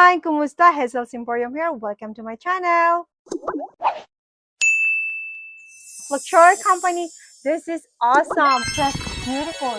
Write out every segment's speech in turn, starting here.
kababayan, kumusta? Hazel's Emporium here. Welcome to my channel. Luxury company. This is awesome. Just beautiful,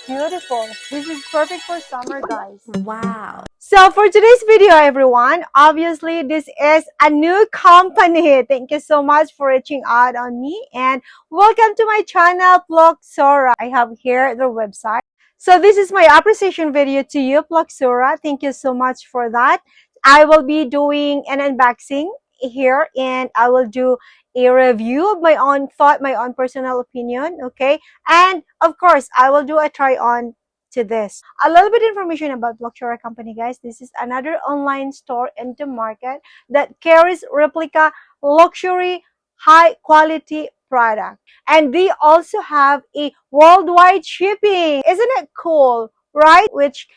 beautiful. This is perfect for summer, guys. Wow. So for today's video, everyone, obviously this is a new company. Thank you so much for reaching out on me and welcome to my channel, Pluxora. I have here the website. So this is my appreciation video to you, Pluxora. Thank you so much for that. I will be doing an unboxing here and I will do a review of my own thought, my own personal opinion, okay? And of course, I will do a try on to this. A little bit information about Luxury Company, guys. This is another online store in the market that carries replica luxury high quality product. And they also have a worldwide shipping. Isn't it cool, right? Which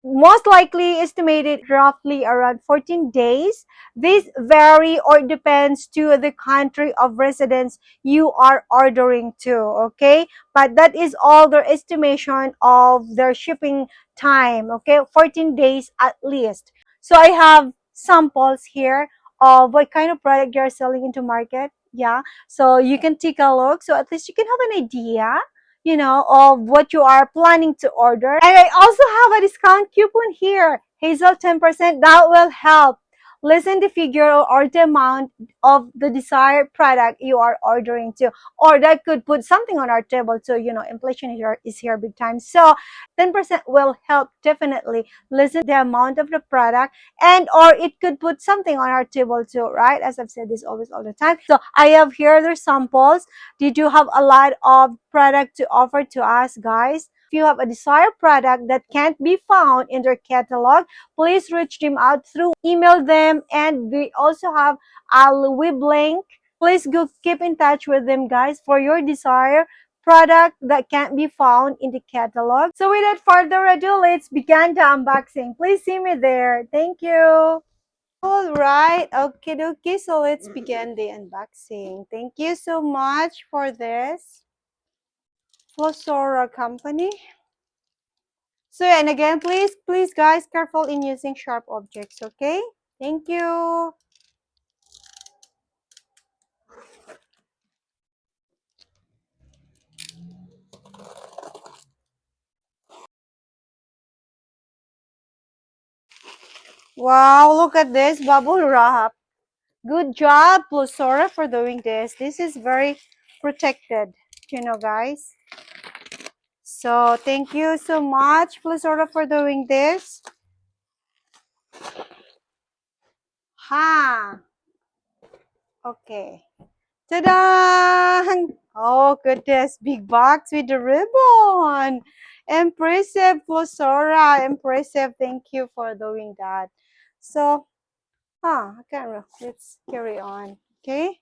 most likely estimated roughly around 14 days. This vary or depends to the country of residence you are ordering to, okay? But that is all their estimation of their shipping time, okay? 14 days at least. So I have samples here of what kind of product you're selling into market. Yeah, so you can take a look. So at least you can have an idea, of what you are planning to order. And I also have a discount coupon here, Hazel 10%. That will help lessen the figure or the amount of the desired product you are ordering to. Or that could put something on our table. So, inflation is here big time. So 10% will help definitely lessen the amount of the product, and or it could put something on our table too, right? As I've said this always all the time. So I have here the samples. They do have a lot of product to offer to us, guys. If you have a desired product that can't be found in their catalog, please reach them out through email them, and they also have a web link. Please go keep in touch with them, guys, for your desired product that can't be found in the catalog. So without further ado, let's begin the unboxing. Please see me there. Thank you. All right, okay, dokie. So let's begin the unboxing. Thank you so much for this Pluxora company. So, and again, please, guys, careful in using sharp objects, okay? Thank you. Wow, look at this bubble wrap. Good job, Pluxora, for doing this. This is very protected, guys. So, thank you so much, Pluxora, for doing this. Ha! Okay. Ta-da! Oh, goodness. Big box with the ribbon. Impressive, Pluxora. Impressive. Thank you for doing that. So, I can't remember. Let's carry on. Okay.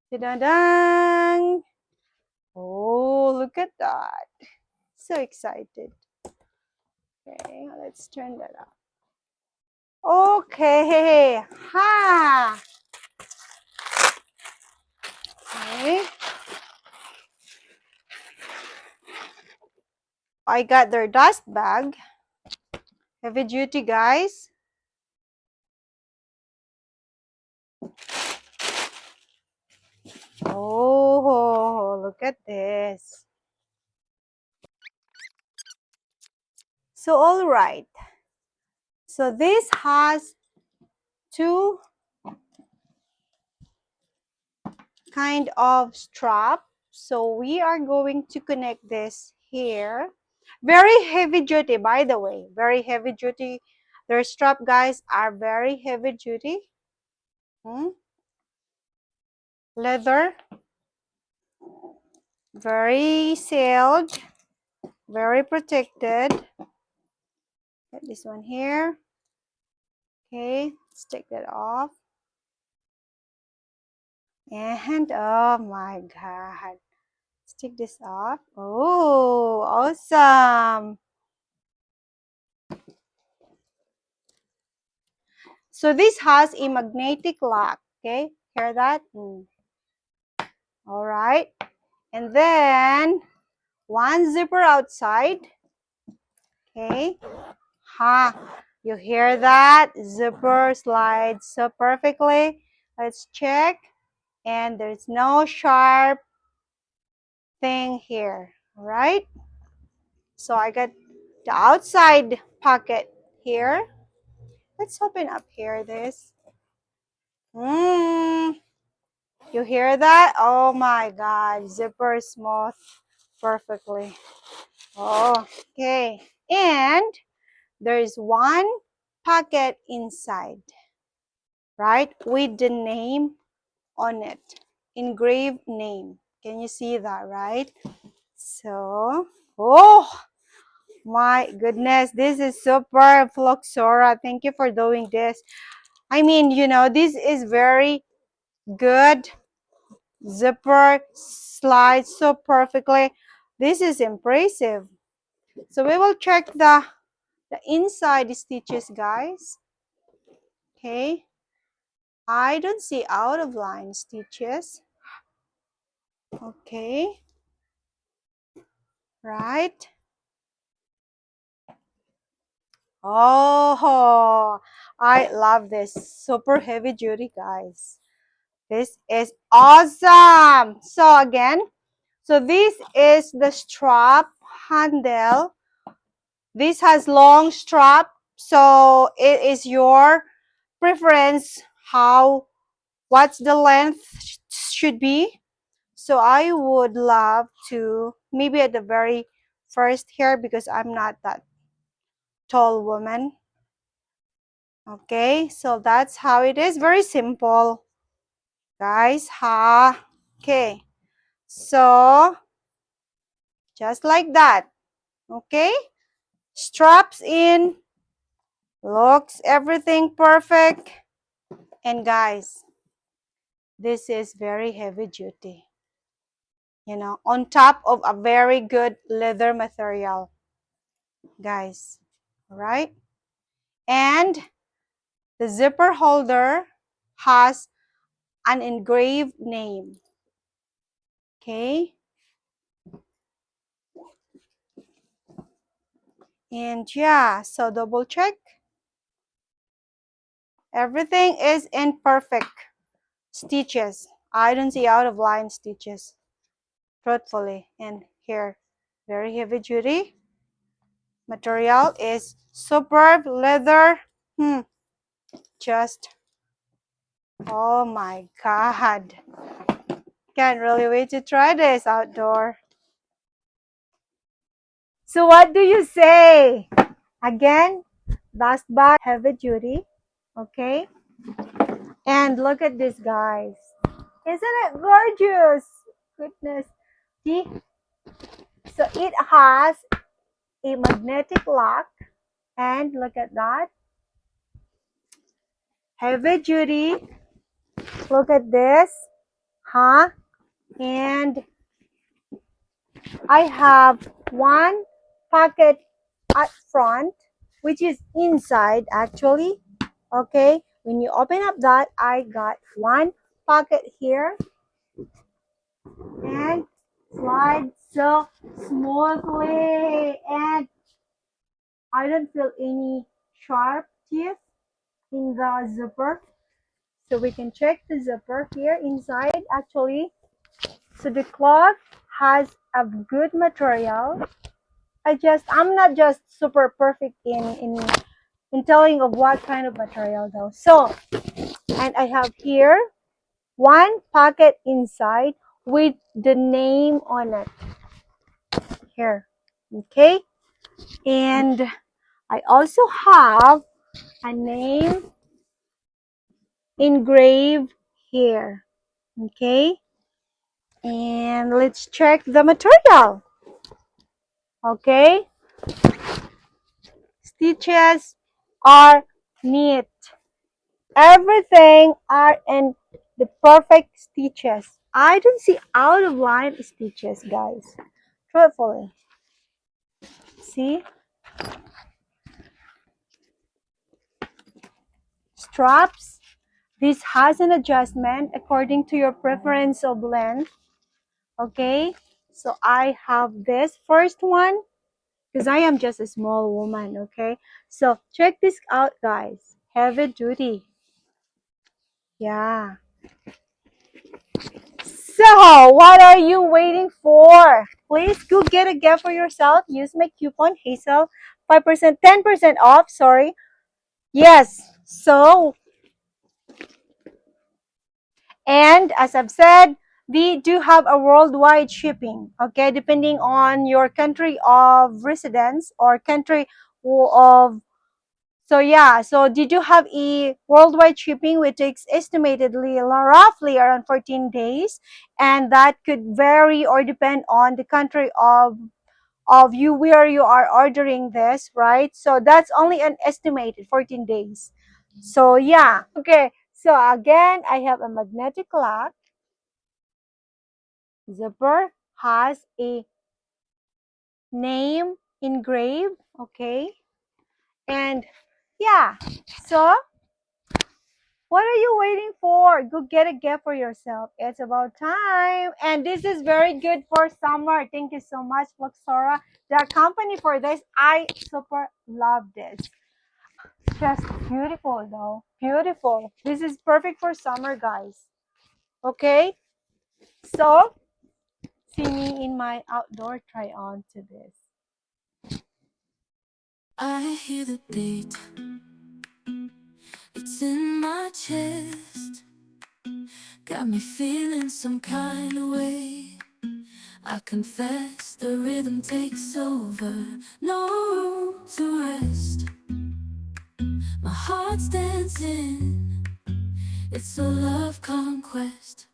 Ta-da-dang! Oh, look at that. So excited. Okay, let's turn that up. Okay. Ha! Okay. I got their dust bag. Heavy duty, guys. Oh, look at this. So, all right. So, this has two kind of strap. So, we are going to connect this here. Very heavy duty, by the way. Very heavy duty. Their strap, guys, are very heavy duty. Leather. Very sealed. Very protected. Get this one here. Okay, let's take that off. And oh my god. Let's take this off. Oh, awesome. So this has a magnetic lock. Okay, hear that? All right. And then one zipper outside. Okay. You hear that? Zipper slides so perfectly. Let's check. And there's no sharp thing here, right? So I got the outside pocket here. Let's open up here this. You hear that? Oh my God, zipper smooth perfectly. Oh, okay. And there's one pocket inside, right? With the name on it, engraved name. Can you see that, right? So, oh my goodness, this is super, Floxora. Thank you for doing this. I mean, you know, this is very good. Zipper slides so perfectly. This is impressive. So we will check the inside stitches, guys. Okay. I don't see out of line stitches. Okay. Right. Oh, I love this. Super heavy duty, guys. This is awesome. So again, so this is the strap handle. This has long strap, so it is your preference what's the length should be. So I would love to maybe at the very first here, because I'm not that tall woman. Okay, so that's how it is. Very simple, guys. Okay, so just like that. Okay, straps in, looks everything perfect. And guys, this is very heavy duty, you know, on top of a very good leather material, guys. All right, and the zipper holder has an engraved name. Okay, and yeah, so double check. Everything is in perfect stitches. I don't see out of line stitches, truthfully. And here, very heavy duty. Material is superb leather. Just, oh my God. Can't really wait to try this outdoor. So what do you say? Again, last bar, heavy duty. Okay. And look at this, guys. Isn't it gorgeous? Goodness. See? So it has a magnetic lock. And look at that. Heavy duty. Look at this. And I have one pocket at front, which is inside actually. Okay. When you open up that, I got one pocket here. And slide so smoothly, and I don't feel any sharp teeth in the zipper. So we can check the zipper here inside actually. So the cloth has a good material. I'm not just super perfect in telling of what kind of material though. So, and I have here one pocket inside with the name on it here. Okay, and I also have a name engraved here. Okay, and let's check the material. Okay, stitches are neat. Everything are in the perfect stitches. I don't see out of line stitches, guys. Truthfully, see, straps. This has an adjustment according to your preference of length. Okay, so I have this first one because I am just a small woman, okay? So check this out, guys. Heavy duty. Yeah. So, what are you waiting for? Please go get a gift for yourself. Use my coupon Hazel, 5%, 10% off. Sorry. Yes. So, and as I've said, we do have a worldwide shipping. Okay, depending on your country of residence or country of. So yeah, so they do have a worldwide shipping which takes estimatedly roughly around 14 days, and that could vary or depend on the country of you where you are ordering this, right? So that's only an estimated 14 days. So yeah, okay. So again, I have a magnetic lock. Zipper has a name engraved, okay? And yeah, so what are you waiting for? Go get a gift for yourself. It's about time. And this is very good for summer. Thank you so much, Luxora, the company for this. I super love this. Just beautiful though. Beautiful. This is perfect for summer, guys. Okay? So, see me in my outdoor try on to this. I hear the beat, it's in my chest. Got me feeling some kind of way. I confess the rhythm takes over, no room to rest. My heart's dancing, it's a love conquest.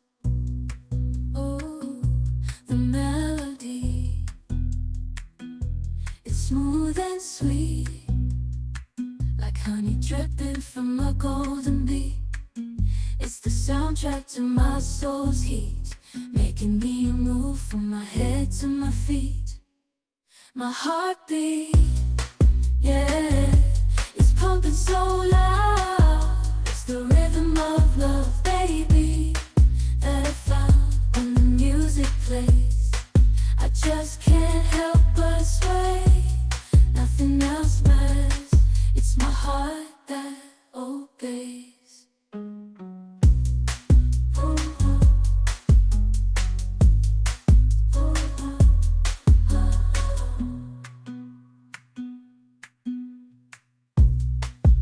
Oh, the melody, it's smooth and sweet, like honey dripping from a golden bee. It's the soundtrack to my soul's heat, making me move from my head to my feet. My heartbeat, yeah, it's pumping so loud. It's the rhythm of love, baby, that I found when the music plays. I just can't help but sway. Nothing else matters. It's my heart that obeys.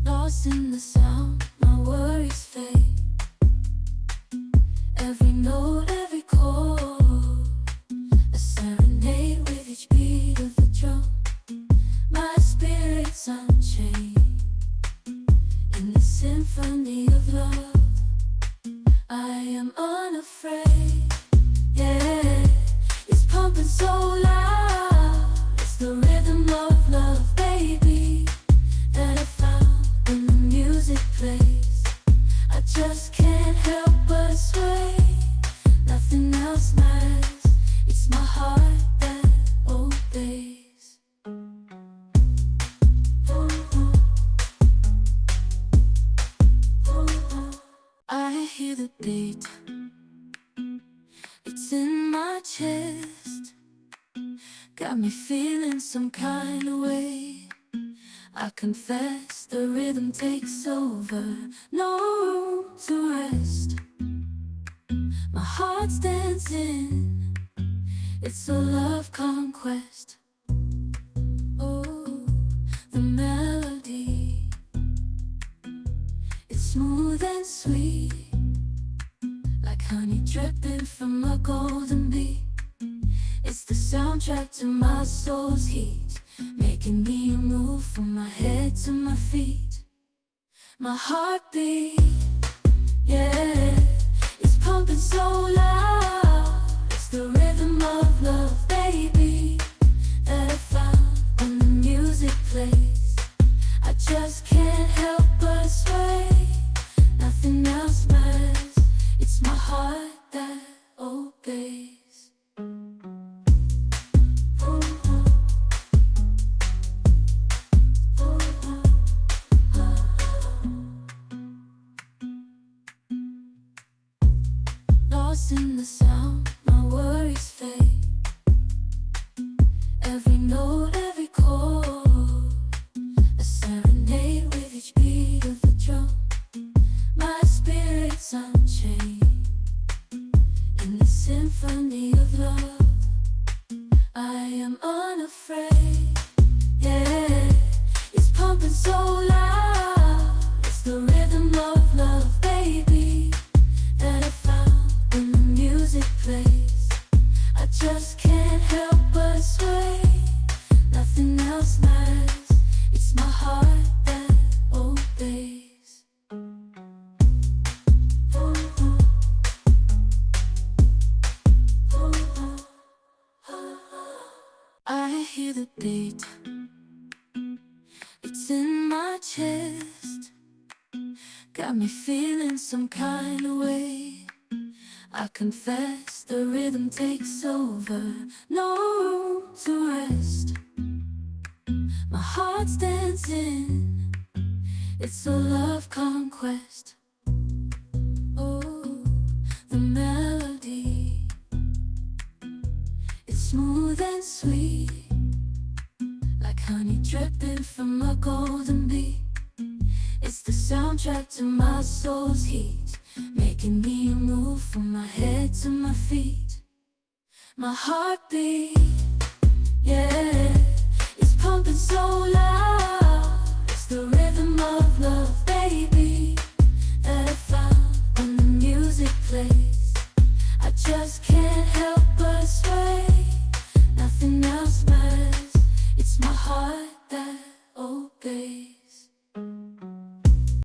Lost in the sound, my worries fade. Every note, every chord, a serenade with each beat of the drum. My spirit's unchained in the symphony of love. I am unafraid, yeah, it's pumping so loud. It's the rhythm of love, baby, that I found when the music plays. I just can't help but sway. Nothing else matters. It's my heart that obeys. I hear the beat, it's in my chest. Got me feeling some kind of way. I confess the rhythm takes over, no room to rest. My heart's dancing, it's a love conquest. Oh, the melody, it's smooth and sweet, like honey dripping from a golden bee. It's the soundtrack to my soul's heat, making me move from my head to my feet. My heartbeat, yeah, it's pumping so loud. It's the rhythm of love, baby, that I found when the music plays. I just can't help but sway. Nothing else matters. It's my heart that obeys. Lost in the sound, my worries fade. Every note, every chord, got me feeling some kind of way. I confess the rhythm takes over, no room to rest. My heart's dancing, it's a love conquest. Oh, the melody, it's smooth and sweet, like honey dripping from a golden bee. It's the soundtrack to my soul's heat, making me move from my head to my feet. My heartbeat, yeah, it's pumping so loud. It's the rhythm of love, baby, that I found when the music plays. I just can't help but sway. Nothing else matters. It's my heart that